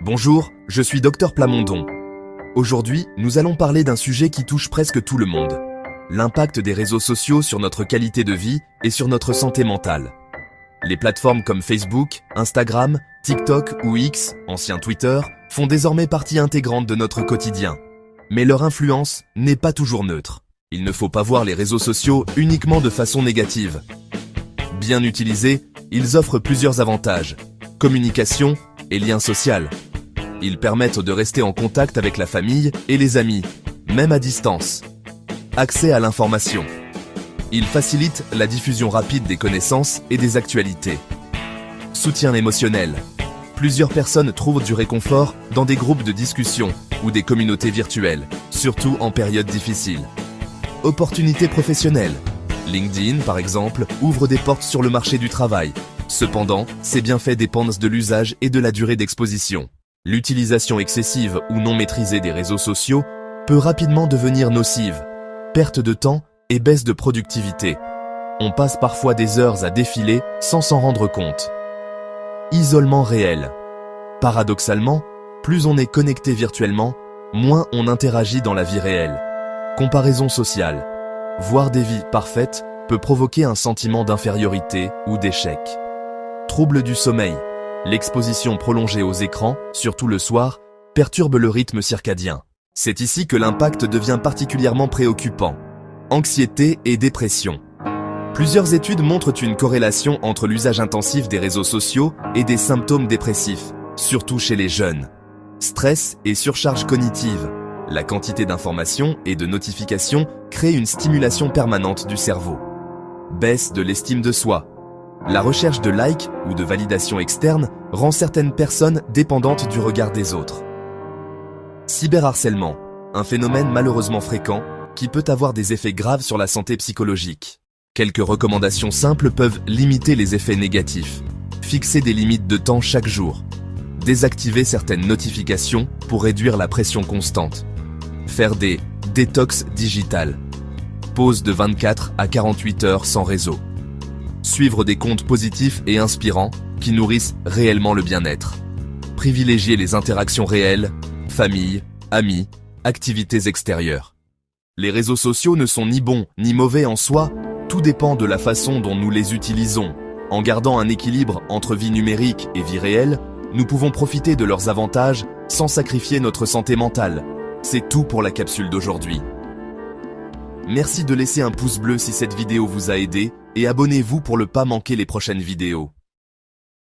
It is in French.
Bonjour, je suis Dr Plamondon. Aujourd'hui, nous allons parler d'un sujet qui touche presque tout le monde. L'impact des réseaux sociaux sur notre qualité de vie et sur notre santé mentale. Les plateformes comme Facebook, Instagram, TikTok ou X, ancien Twitter, font désormais partie intégrante de notre quotidien. Mais leur influence n'est pas toujours neutre. Il ne faut pas voir les réseaux sociaux uniquement de façon négative. Bien utilisés, ils offrent plusieurs avantages. Communication et lien social. Ils permettent de rester en contact avec la famille et les amis, même à distance. Accès à l'information. Ils facilitent la diffusion rapide des connaissances et des actualités. Soutien émotionnel. Plusieurs personnes trouvent du réconfort dans des groupes de discussion ou des communautés virtuelles, surtout en période difficile. Opportunités professionnelles. LinkedIn, par exemple, ouvre des portes sur le marché du travail. Cependant, ces bienfaits dépendent de l'usage et de la durée d'exposition. L'utilisation excessive ou non maîtrisée des réseaux sociaux peut rapidement devenir nocive. Perte de temps et baisse de productivité. On passe parfois des heures à défiler sans s'en rendre compte. Isolement réel. Paradoxalement, plus on est connecté virtuellement, moins on interagit dans la vie réelle. Comparaison sociale. Voir des vies parfaites peut provoquer un sentiment d'infériorité ou d'échec. Troubles du sommeil. L'exposition prolongée aux écrans, surtout le soir, perturbe le rythme circadien. C'est ici que l'impact devient particulièrement préoccupant. Anxiété et dépression. Plusieurs études montrent une corrélation entre l'usage intensif des réseaux sociaux et des symptômes dépressifs, surtout chez les jeunes. Stress et surcharge cognitive. La quantité d'informations et de notifications crée une stimulation permanente du cerveau. Baisse de l'estime de soi. La recherche de likes ou de validation externe rend certaines personnes dépendantes du regard des autres. Cyberharcèlement, un phénomène malheureusement fréquent qui peut avoir des effets graves sur la santé psychologique. Quelques recommandations simples peuvent limiter les effets négatifs. Fixer des limites de temps chaque jour. Désactiver certaines notifications pour réduire la pression constante. Faire des détox digitales. Pause de 24 à 48 heures sans réseau. Suivre des comptes positifs et inspirants qui nourrissent réellement le bien-être. Privilégier les interactions réelles, famille, amis, activités extérieures. Les réseaux sociaux ne sont ni bons ni mauvais en soi, tout dépend de la façon dont nous les utilisons. En gardant un équilibre entre vie numérique et vie réelle, nous pouvons profiter de leurs avantages sans sacrifier notre santé mentale. C'est tout pour la capsule d'aujourd'hui. Merci de laisser un pouce bleu si cette vidéo vous a aidé et abonnez-vous pour ne pas manquer les prochaines vidéos.